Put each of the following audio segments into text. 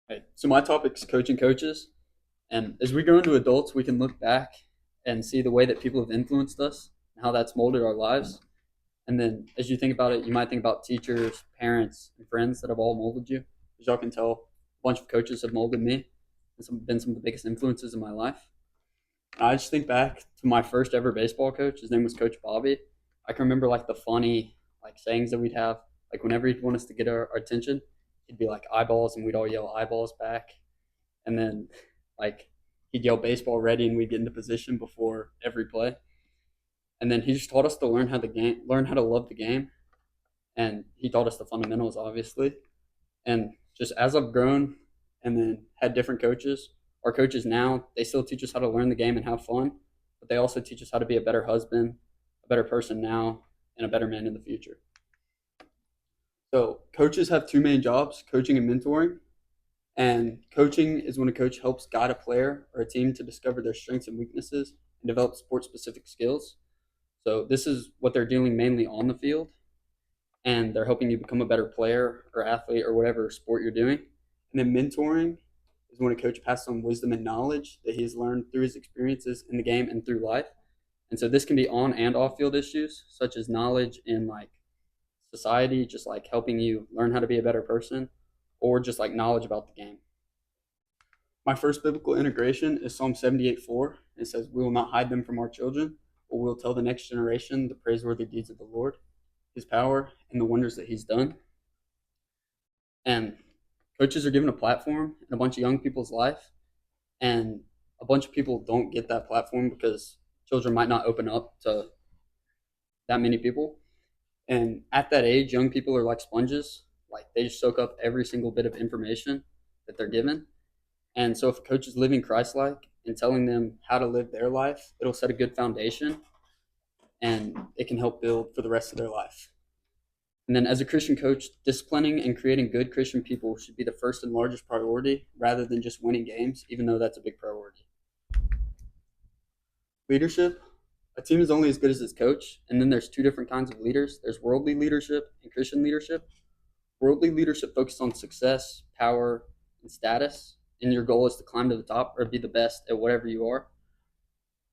Right. So my topic's coaching coaches, and as we grow into adults, we can look back and see the way that people have influenced us and how that's molded our lives. And then as you think about it, you might think about teachers, parents, and friends that have all molded you. As y'all can tell, a bunch of coaches have molded me and been some of the biggest influences in my life. And I just think back to my first ever baseball coach. His name was Coach Bobby. I can remember like the funny like sayings that we'd have. Like whenever he'd want us to get our attention, he'd be like eyeballs, and we'd all yell eyeballs back. And then like he'd yell baseball ready, and we'd get into position before every play. And then he just taught us to learn how to love the game, and he taught us the fundamentals, obviously. And just as I've grown, and then had different coaches, our coaches now they still teach us how to learn the game and have fun, but they also teach us how to be a better husband, a better person now, and a better man in the future. So coaches have two main jobs: coaching and mentoring. And coaching is when a coach helps guide a player or a team to discover their strengths and weaknesses and develop sport specific skills. So this is what they're doing mainly on the field, and they're helping you become a better player or athlete or whatever sport you're doing. And then mentoring is when a coach passes on wisdom and knowledge that he's learned through his experiences in the game and through life. And so this can be on and off field issues, such as knowledge in like society, just like helping you learn how to be a better person, or just like knowledge about the game. My first biblical integration is Psalm 78:4. It says, "We will not hide them from our children, but we'll tell the next generation the praiseworthy deeds of the Lord, his power, and the wonders that he's done." And coaches are given a platform in a bunch of young people's life, and a bunch of people don't get that platform because children might not open up to that many people. And at that age, young people are like sponges. Like they just soak up every single bit of information that they're given. And so if a coach is living Christ-like and telling them how to live their life, it'll set a good foundation, and it can help build for the rest of their life. And then as a Christian coach, disciplining and creating good Christian people should be the first and largest priority rather than just winning games, even though that's a big priority. Leadership: a team is only as good as its coach. And then there's two different kinds of leaders: there's worldly leadership and Christian leadership. Worldly leadership focuses on success, power, and status, and your goal is to climb to the top or be the best at whatever you are.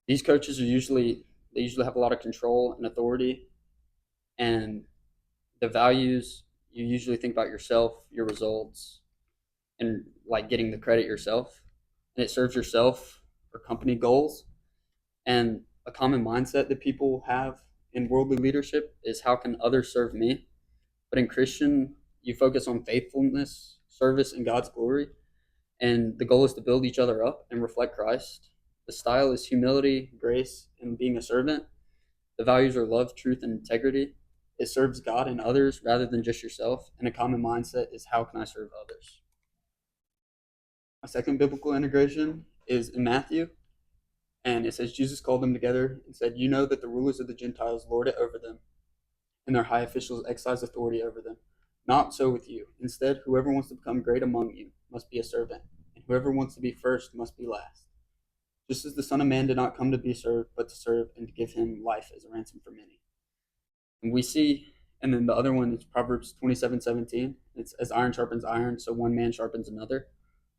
These coaches are usually they usually have a lot of control and authority, and the values you usually think about yourself, your results, and like getting the credit yourself, and it serves yourself or company goals. And a common mindset that people have in worldly leadership is, how can others serve me? But in Christian, you focus on faithfulness, service, and God's glory, and the goal is to build each other up and reflect Christ. The style is humility, grace, and being a servant. The values are love, truth, and integrity. It serves God and others rather than just yourself. And a common mindset is, how can I serve others? My second biblical integration is in Matthew, and it says Jesus called them together and said, "You know that the rulers of the Gentiles lord it over them, and their high officials exercise authority over them. Not so with you. Instead, whoever wants to become great among you must be a servant, and whoever wants to be first must be last. Just as the Son of Man did not come to be served, but to serve and to give him life as a ransom for many." And we see, and then the other one is Proverbs 27:17. It's as iron sharpens iron, so one man sharpens another.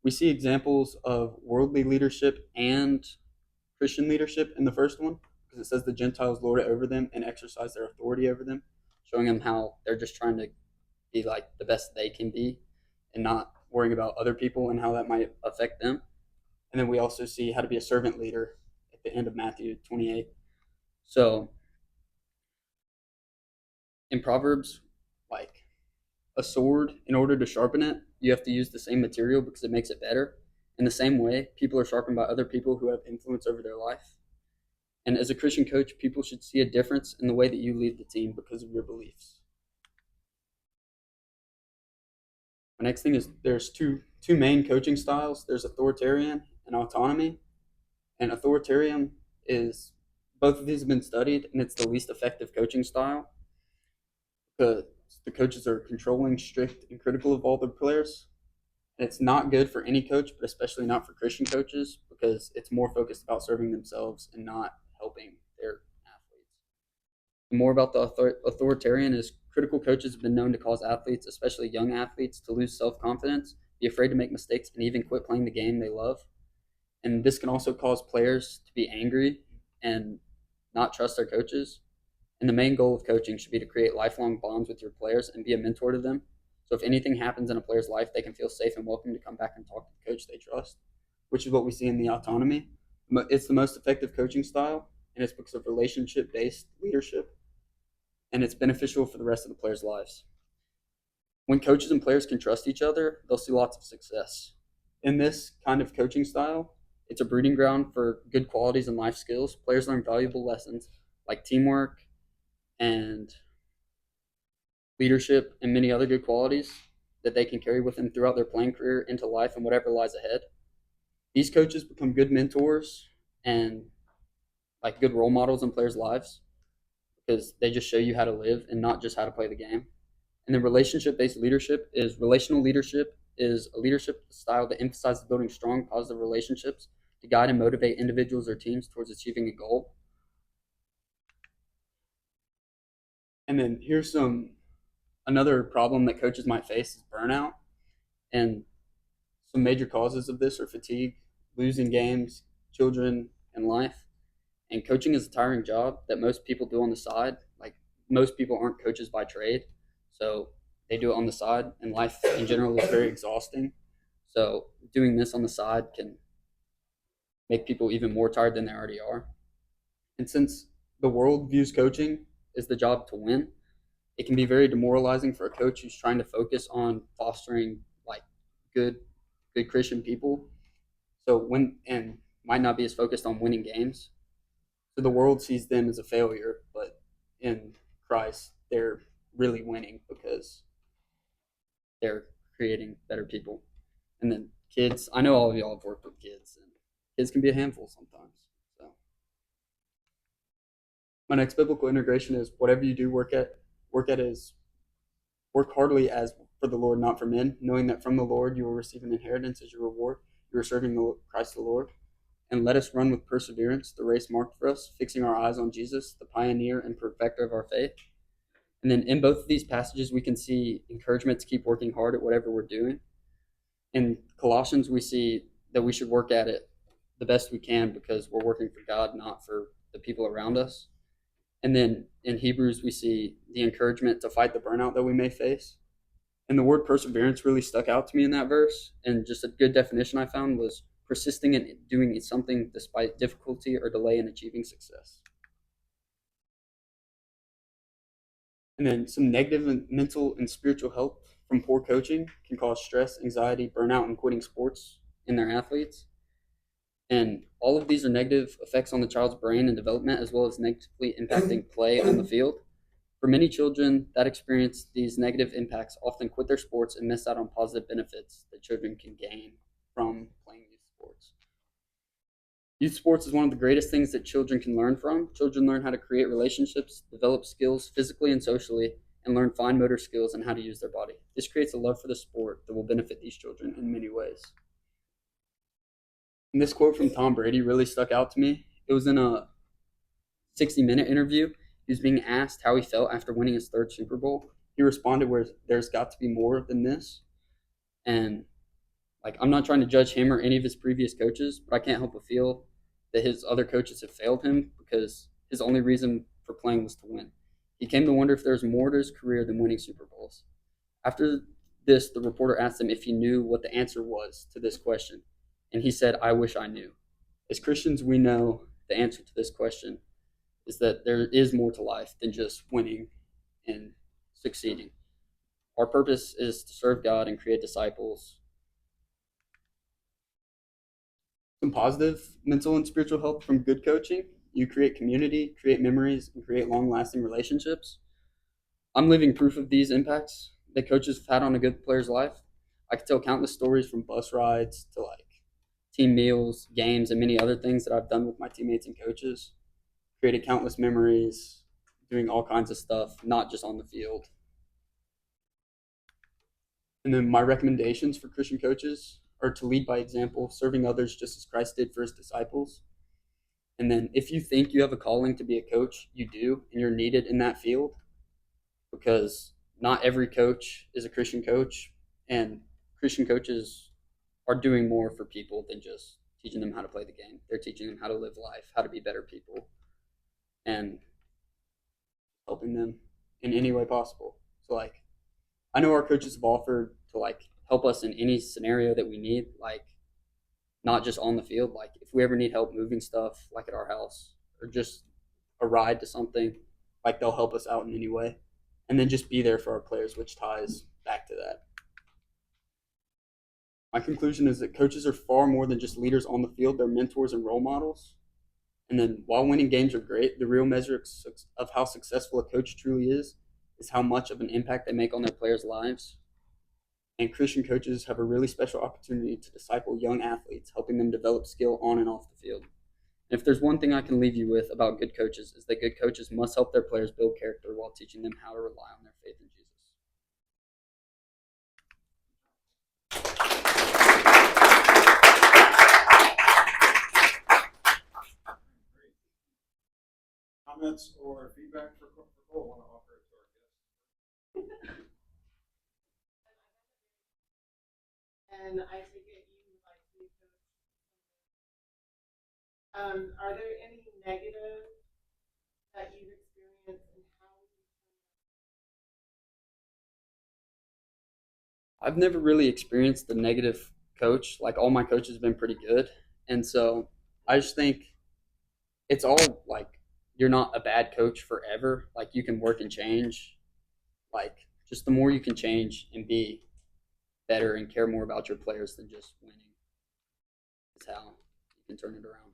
We see examples of worldly leadership and Christian leadership in the first one, because it says the Gentiles lord it over them and exercise their authority over them, showing them how they're just trying to be like the best they can be and not worrying about other people and how that might affect them. And then we also see how to be a servant leader at the end of Matthew 28. So in Proverbs, like a sword, in order to sharpen it, you have to use the same material because it makes it better. In the same way, people are sharpened by other people who have influence over their life. And as a Christian coach, people should see a difference in the way that you lead the team because of your beliefs. My next thing is, there's two main coaching styles. There's authoritarian and autonomy. And authoritarian is, both of these have been studied, and it's the least effective coaching style because the coaches are controlling, strict, and critical of all their players. And it's not good for any coach, but especially not for Christian coaches, because it's more focused about serving themselves and not helping their athletes. More about the authoritarian is, critical coaches have been known to cause athletes, especially young athletes, to lose self confidence be afraid to make mistakes, and even quit playing the game they love. And this can also cause players to be angry and not trust their coaches. And the main goal of coaching should be to create lifelong bonds with your players and be a mentor to them. So if anything happens in a player's life, they can feel safe and welcome to come back and talk to the coach they trust, which is what we see in the autonomy. It's the most effective coaching style, and it's because of relationship based leadership, and it's beneficial for the rest of the players' lives. When coaches and players can trust each other, they'll see lots of success. In this kind of coaching style, it's a breeding ground for good qualities and life skills. Players learn valuable lessons like teamwork and leadership and many other good qualities that they can carry with them throughout their playing career into life and whatever lies ahead. These coaches become good mentors and like good role models in players' lives because they just show you how to live and not just how to play the game. And then relationship-based leadership is relational leadership is a leadership style that emphasizes building strong, positive relationships to guide and motivate individuals or teams towards achieving a goal. And then here's another problem that coaches might face is burnout. And some major causes of this are fatigue, losing games, children, and life. And coaching is a tiring job that most people do on the side. Like most people aren't coaches by trade, so they do it on the side. And life in general is very exhausting. So doing this on the side can make people even more tired than they already are. And since the world views coaching as the job to win, it can be very demoralizing for a coach who's trying to focus on fostering like good good Christian people. So when and might not be as focused on winning games. So the world sees them as a failure, but in Christ, they're really winning because they're creating better people. And then kids, I know all of y'all have worked with kids, and kids can be a handful sometimes. So my next biblical integration is whatever you do, work heartily as for the Lord, not for men, knowing that from the Lord you will receive an inheritance as your reward. You are serving Christ the Lord. And let us run with perseverance the race marked for us, fixing our eyes on Jesus, the pioneer and perfecter of our faith. And then in both of these passages, we can see encouragement to keep working hard at whatever we're doing. In Colossians, we see that we should work at it the best we can because we're working for God, not for the people around us. And then in Hebrews, we see the encouragement to fight the burnout that we may face. And the word perseverance really stuck out to me in that verse. And just a good definition I found was persisting in doing something despite difficulty or delay in achieving success. And then some negative mental and spiritual health from poor coaching can cause stress, anxiety, burnout, and quitting sports in their athletes. And all of these are negative effects on the child's brain and development, as well as negatively impacting play on the field. For many children that experience these negative impacts often quit their sports and miss out on positive benefits that children can gain from playing these sports. Youth sports is one of the greatest things that children can learn from. Children learn how to create relationships, develop skills physically and socially, and learn fine motor skills and how to use their body. This creates a love for the sport that will benefit these children in many ways. And this quote from Tom Brady really stuck out to me. It was in a 60-minute interview. He was being asked how he felt after winning his third Super Bowl. He responded, "Where there's got to be more than this." And like, I'm not trying to judge him or any of his previous coaches, but I can't help but feel that his other coaches have failed him because his only reason for playing was to win. He came to wonder if there's more to his career than winning Super Bowls. After this, the reporter asked him if he knew what the answer was to this question, and he said, "I wish I knew." As Christians, we know the answer to this question is that there is more to life than just winning and succeeding. Our purpose is to serve God and create disciples. Some positive mental and spiritual health from good coaching: you create community, create memories, and create long-lasting relationships. I'm living proof of these impacts that coaches have had on a good player's life. I could tell countless stories from bus rides to like team meals, games, and many other things that I've done with my teammates and coaches. Created countless memories, doing all kinds of stuff, not just on the field. And then my recommendations for Christian coaches are to lead by example, serving others just as Christ did for his disciples. And then if you think you have a calling to be a coach, you do, and you're needed in that field because not every coach is a Christian coach, and Christian coaches are doing more for people than just teaching them how to play the game. They're teaching them how to live life, how to be better people, and helping them in any way possible. So like I know our coaches have offered to like help us in any scenario that we need, like not just on the field. Like if we ever need help moving stuff, like at our house, or just a ride to something, like they'll help us out in any way, and then just be there for our players, which ties back to that. My conclusion is that coaches are far more than just leaders on the field; they're mentors and role models. And then while winning games are great, the real measure of how successful a coach truly is how much of an impact they make on their players' lives. And Christian coaches have a really special opportunity to disciple young athletes, helping them develop skill on and off the field. And if there's one thing I can leave you with about good coaches, is that good coaches must help their players build character while teaching them how to rely on their faith in Jesus. Comments or feedback for Cole? Want to offer it to our guests? And I take it you would like to coach. Are there any negatives that you've experienced and how you I've never really experienced the negative coach. Like all my coaches have been pretty good. And so I just think it's all like you're not a bad coach forever. Like you can work and change. Like just the more you can change and be better and care more about your players than just winning is how you can turn it around.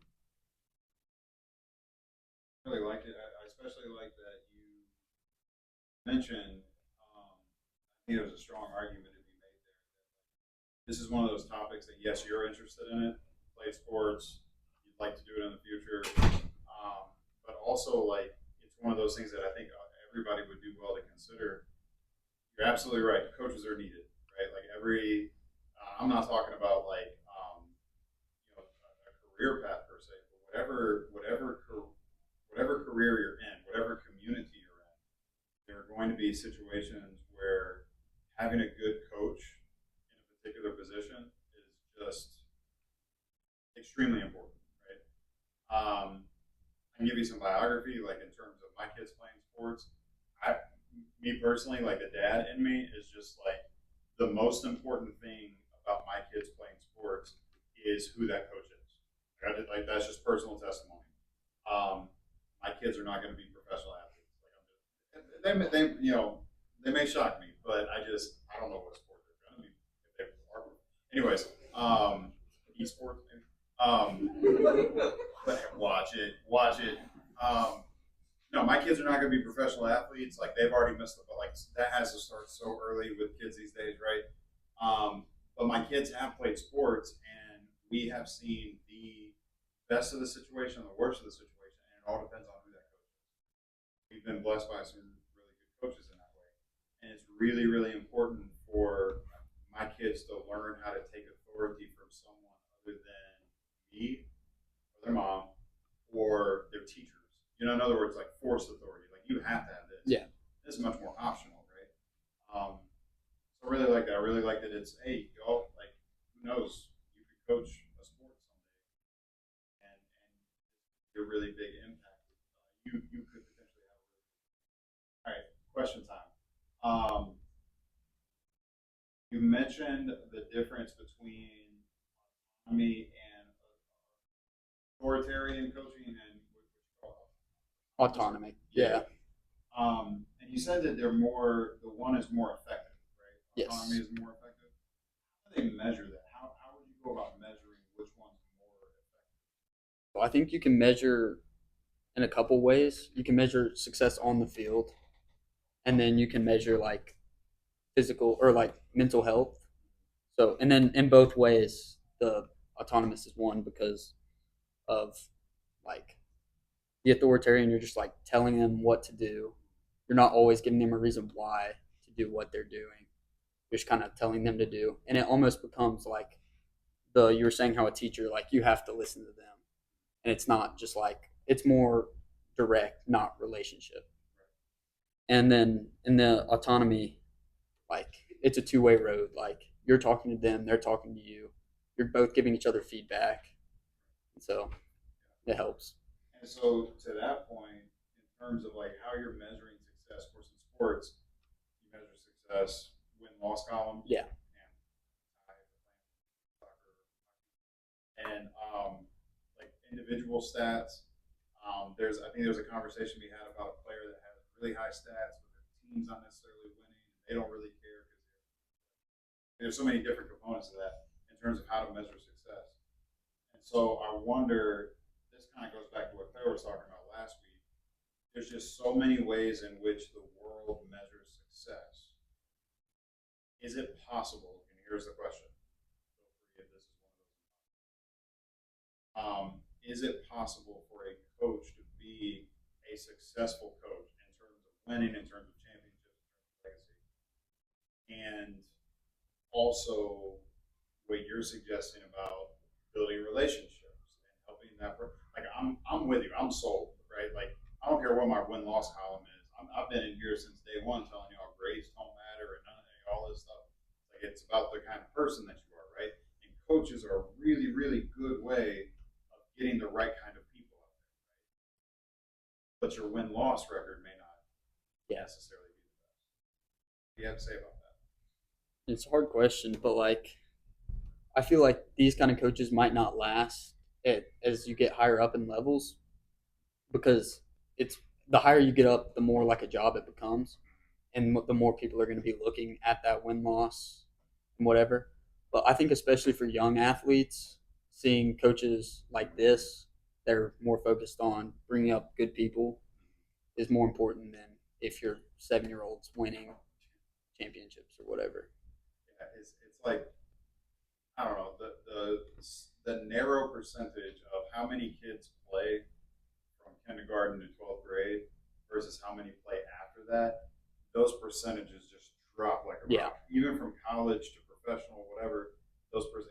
I really liked it. I especially like that you mentioned. I think there's a strong argument to be made there. This is one of those topics that yes, you're interested in it, play sports, you'd like to do it in the future, but also like it's one of those things that I think everybody would do well to consider. You're absolutely right. Coaches are needed, right? Like every, I'm not talking about like a career path per se, but whatever career you're in, whatever community you're in, there are going to be situations where having a good coach in a particular position is just extremely important, right? I can give you some biography, like in terms of my kids playing sports. Me personally, like the dad in me is just like the most important thing about my kids playing sports is who that coach is. Like that's just personal testimony. My kids are not going to be professional athletes. Like they may shock me, but I don't know what sport they're going to be if they are. Anyways, esports. But watch it. No, my kids are not going to be professional athletes. Like they've already missed the, but like that has to start so early with kids these days, right? But my kids have played sports, and we have seen the best of the situation, the worst of the situation, and it all depends on who that coach is. We've been blessed by some really good coaches in that way, and it's really, really important for my kids to learn how to take authority from someone other than me or their mom or their teachers. In other words, like forced authority. Like you have to have this. Yeah. This is much more optional, right? So I really like that. I really like that it's, hey, y'all, like, who knows? You could coach a sport someday and be a really big impact. You could potentially have. All right, question time. You mentioned the difference between autonomy and authoritarian coaching and what you call Autonomy. Yeah. And you said that they're more. The one is more effective, right? Yes. Autonomy is more effective. How do they measure that? How would you go about measuring which one's more effective? Well, I think you can measure in a couple ways. You can measure success on the field, and then you can measure like physical or like mental health. So, and then in both ways, the autonomous is one because of like the authoritarian. You're just like telling them what to do. You're not always giving them a reason why to do what they're doing. You're just kind of telling them to do, and it almost becomes like you were saying how a teacher like you have to listen to them, and it's not just like it's more direct, not relationship. And then in the autonomy, like it's a two-way road. Like you're talking to them, they're talking to you. You're both giving each other feedback, and so it helps. And so to that point, in terms of like how you're measuring success, of course, in sports, you measure success win loss column Yeah, and soccer and like individual stats. I think there's a conversation we had about a player that has really high stats, but their team's not necessarily winning. They don't really care because there's so many different components of that in terms of how to measure success. And so I wonder, this kind of goes back to what Claire was talking about last week. There's just so many ways in which the world measures success. Is it possible? And here's the question. If this is one of those. Is it possible for a coach to be a successful coach in terms of winning, in terms of championships, in terms of legacy, and also what you're suggesting about building relationships and helping that like I'm with you. I'm sold, right? Like I don't care what my win loss column is. I've been in here since day one telling y'all grades don't matter and none of all this stuff. Like it's about the kind of person that you are, right? And coaches are a really, really good way of getting the right kind of people out there, right? But your win loss record may not yeah. necessarily be the best. What do you have to say about that? It's a hard question, but like I feel like these kind of coaches might not last as you get higher up in levels because it's the higher you get up, the more like a job it becomes, and the more people are going to be looking at that win loss and whatever. But I think especially for young athletes, seeing coaches like this, they're more focused on bringing up good people is more important than if your 7 year old's winning championships or whatever. Yeah, it's like I don't know the narrow percentage of how many kids play from kindergarten to 12th grade versus how many play after that. Those percentages just drop like a Yeah, rock, even from college to professional, whatever.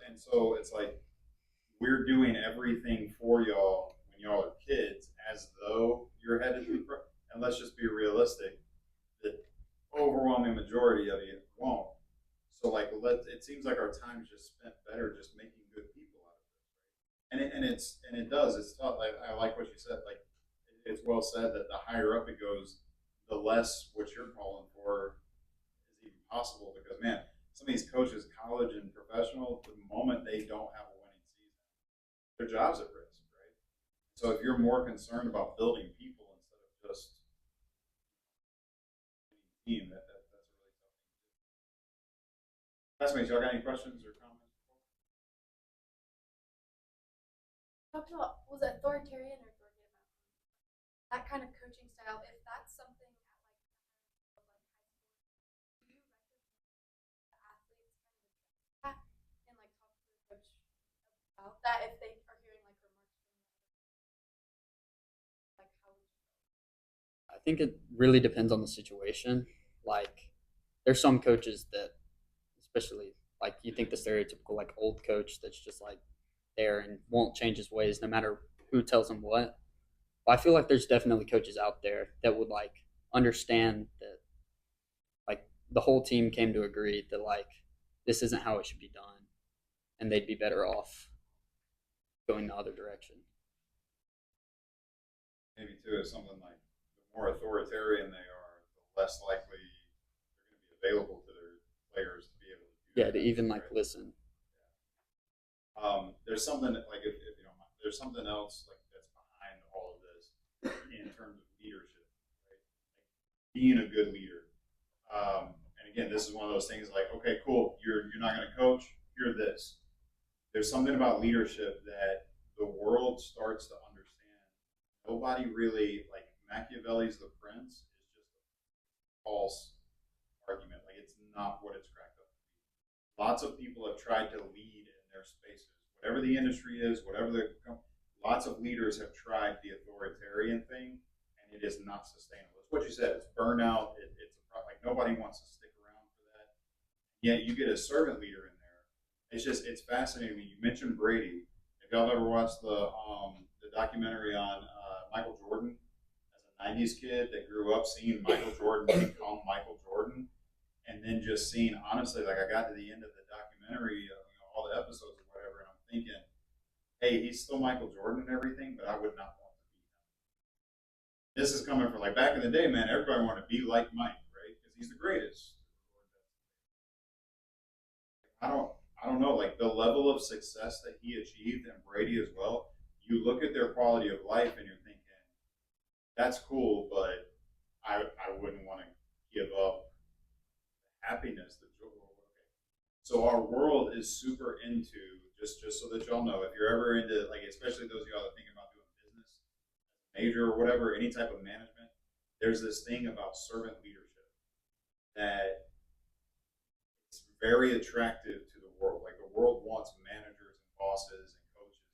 And so it's like we're doing everything for y'all when y'all are kids, as though you're headed to the pro. And let's just be realistic: the overwhelming majority of you won't. So like it seems like our time is just spent better just making good people out of it. And it does. It's tough. I like what you said. Like it's well said that the higher up it goes, the less what you're calling for is even possible. Because man, some of these coaches, college and professional, the moment they don't have a winning season, their job's at risk, right? So if you're more concerned about building people instead of just winning team, that's a really tough thing. Classmates, y'all got any questions or comments? Talked about was it authoritarian or authoritative? That kind of coaching style. If that's something at like high school, do you recommend the athletes kind of address that and like talk to the coach about that if they are hearing like remarks from like how would you I think it really depends on the situation. Like, there's some coaches that, especially like you think the stereotypical like old coach that's just like there and won't change his ways no matter who tells him what. But I feel like there's definitely coaches out there that would like understand that like the whole team came to agree that like this isn't how it should be done, and they'd be better off going the other direction. Maybe too is something like the more authoritarian they are, the less likely they're going to be available to their players to be able to do Yeah, that. to even like Right? listen. There's something like if you don't mind, there's something else like that's behind all of this in terms of leadership, right? Like being a good leader. And again, this is one of those things like, okay, cool, you're not going to coach. You're this. There's something about leadership that the world starts to understand. Nobody really like Machiavelli's The Prince is just a false argument. Like it's not what it's cracked up to be. Lots of people have tried to lead in their spaces, whatever the industry is, whatever the lots of leaders have tried the authoritarian thing, and it is not sustainable. It's what you said. It's burnout. It's a problem. Like nobody wants to stick around for that. Yet you get a servant leader in there. It's fascinating. You mentioned Brady. If y'all ever watched the documentary on Michael Jordan as a '90s kid that grew up seeing Michael Jordan become Michael Jordan, and then just seeing, honestly, like I got to the end of the documentary, all the episodes or whatever, and I'm thinking, hey, he's still Michael Jordan and everything, but I would not want to be him. This is coming from like back in the day, man. Everybody wanted to be like Mike, right? Because he's the greatest. I don't, I don't know, like the level of success that he achieved and Brady as well. You look at their quality of life and you're thinking, that's cool, but I wouldn't want to give up happiness, the joy. Okay. So our world is super into just so that y'all know, if you're ever into like, especially those of y'all that are thinking about doing business, major or whatever, any type of management, there's this thing about servant leadership that it's very attractive to the world. Like the world wants managers and bosses and coaches.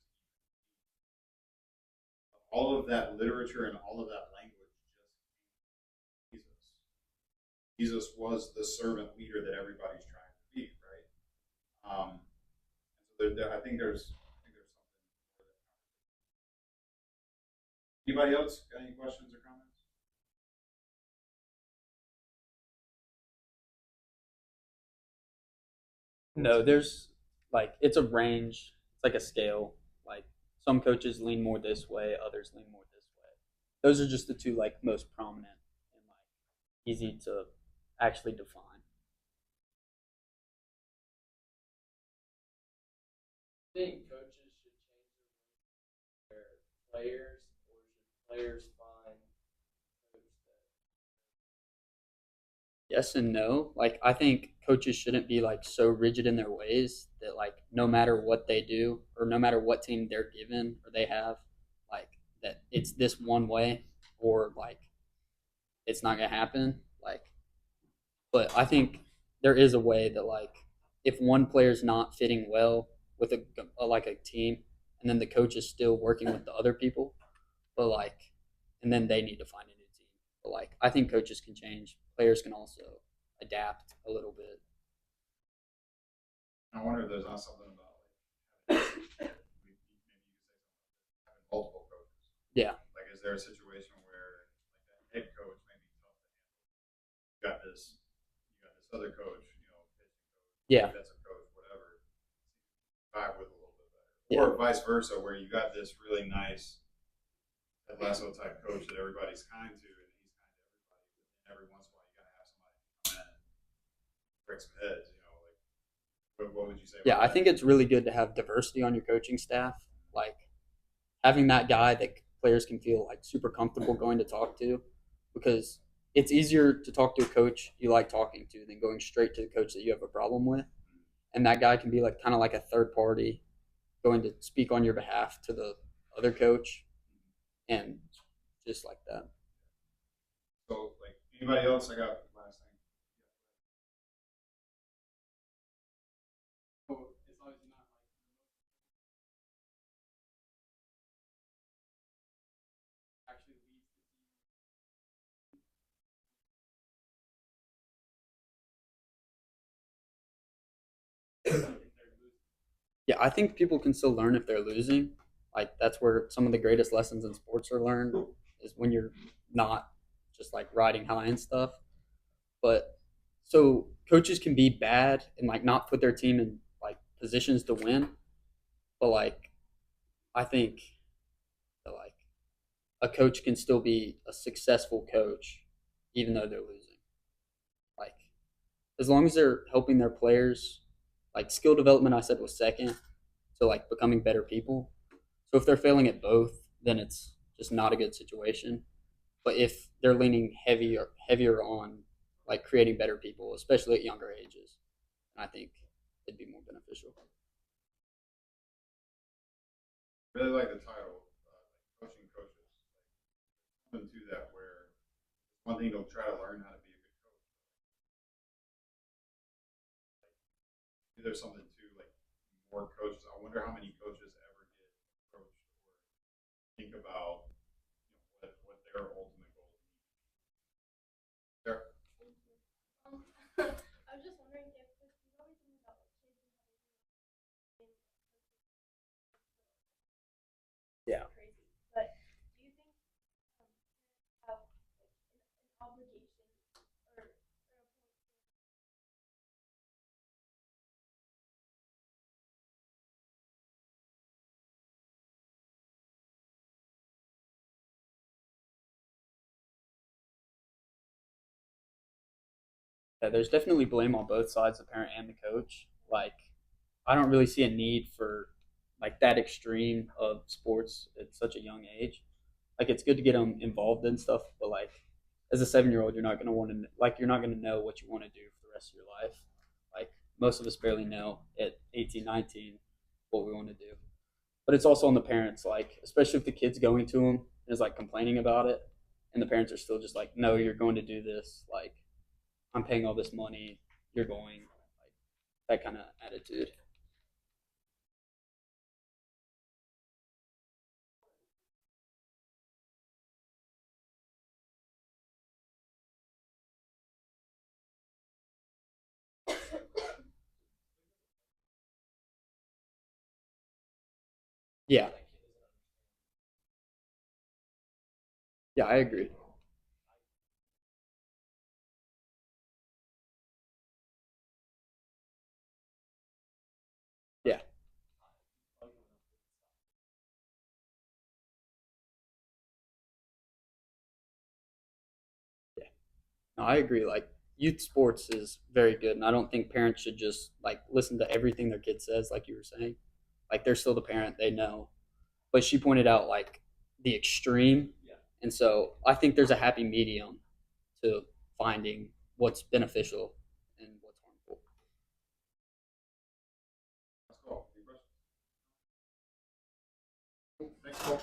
All of that literature and all of that language just came from Jesus. Jesus was the servant leader that everybody's trying to be, right? And so I think there's something. Anybody else got any questions or comments? No, there's like it's a range. It's like a scale. Like some coaches lean more this way, others lean more this way. Those are just the two like most prominent and like easy to actually define. I think coaches should change their players, or should players find coach that? Yes and no. Like I think coaches shouldn't be like so rigid in their ways that like no matter what they do or no matter what team they're given or they have, like that it's this one way or like it's not gonna happen. Like, but I think there is a way that like if one player's not fitting well with like a team, and then the coach is still working with the other people, but like, and then they need to find a new team. But like, I think coaches can change. Players can also adapt a little bit. I wonder if there's not something about like maybe you could say something like having multiple coaches. Yeah, Like, is there a situation where like that head coach may be tough to handle? You got this other coach, pitching coach, yeah, defensive coach, whatever, vibe with a little bit better. yeah, Or vice versa, where you got this really nice Ted Lasso type coach that everybody's kind to, and he's kind to everybody. But every once in a while, you got to have somebody come in and break some heads. Like what would you say yeah. about I that? think it's really good to have diversity on your coaching staff. Like having that guy that players can feel like super comfortable going to talk to, because it's easier to talk to a coach you like talking to than going straight to the coach that you have a problem with. And that guy can be like kind of like a third party going to speak on your behalf to the other coach and just like that. So, like anybody else, I got last thing. So as long as you're not like actually leads the team. Yeah, I think people can still learn if they're losing. Like that's where some of the greatest lessons in sports are learned is when you're not just like riding high and stuff. But so coaches can be bad and like not put their team in like positions to win. But like I think that like a coach can still be a successful coach even though they're losing. Like as long as they're helping their players, like skill development I said was second. So like becoming better people. So if they're failing at both, then it's just not a good situation. But if they're leaning heavier on like creating better people, especially at younger ages, I think it'd be more beneficial. Really like the title, like coaching coaches. Like, something to that where one thing to try to learn how to be a good coach. Like, there's something to like more coaches. I wonder how many coaches ever get approached or think about what their ultimate goal is. Sure. I was just wondering if you've always been about like kids and Yeah. crazy, but do you think have like an obligation or a point Yeah, there's definitely blame on both sides, the parent and the coach. Like, I don't really see a need for like that extreme of sports at such a young age. Like, it's good to get them involved in stuff, but like, as a 7 year old, you're not gonna want to like you're not gonna know what you want to do for the rest of your life. Like, most of us barely know at 18, 19 what we want to do. But it's also on the parents, like especially if the kid's going to them and is like complaining about it, and the parents are still just like, no, you're going to do this. Like, I'm paying all this money, you're going, like that kind of attitude. Yeah, yeah, I agree. Yeah, yeah, no, I agree. Like, youth sports is very good, and I don't think parents should just like listen to everything their kid says, like you were saying. Like, they're still the parent, they know. But she pointed out like the extreme, and so I think there's a happy medium to finding what's beneficial and what's harmful. That's cool. Any questions? Cool. Thanks, Cole.